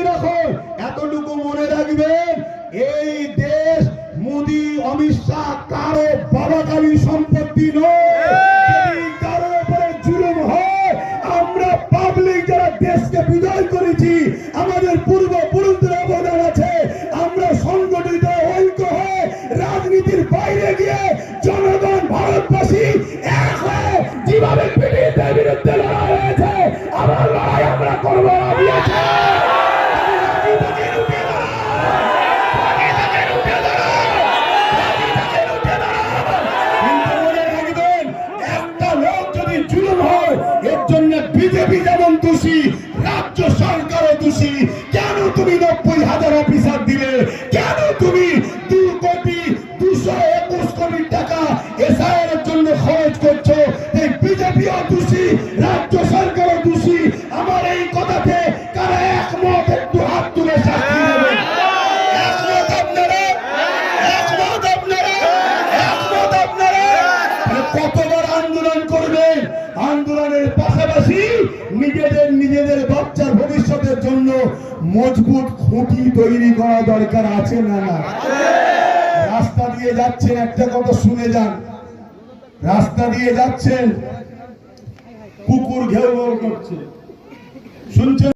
রাখো, এতটুকু মনে রাখবেন, এই দেশ মোদি অমিত শাহ কারো বাবাকারী সম্পত্তি নয়। যদি কারো উপরে জুলুম হয়, আমরা পাবলিক যারা দেশকে বিজয় করেছি, আমাদের পূর্বপুরুষদের অবদান আছে, আমরা সংগঠিত ঐক্য হয়ে রাজনীতির বাইরে গিয়ে জনগণ ভারতবাসী এক হয়ে যেভাবে ব্রিটিশদের বিরুদ্ধে লড়াই হয়েছে, আমার লড়াই আমরা করবো। বিজেপি যেমন দোষী, রাজ্য সরকারও দোষী। কেন তুমি 90,000 অফিসার দিলে? কেন তুমি 2,221 কোটি টাকা এসআইআর এর জন্য খরচ করছো? এই বিজেপিও দোষী, রাজ্য সরকারও দোষী। আমার এই কথাতে কারা একমত একটু হাত তুলে সাক্ষী দেবেন। একমত আপনারা? একমত আপনারা? একমত আপনারা? কতবার আন্দোলন করবেন? আন্দোলনের পাশাপাশি নিজেদের বাচ্চার ভবিষ্যতের জন্য মজবুত খুঁটি তৈরি করা দরকার আছে না? না, রাস্তা দিয়ে যাচ্ছেন, একটা কথা শুনে যান, রাস্তা দিয়ে যাচ্ছেন, কুকুর ঘেউ ঘেউ করছে, শুনছেন?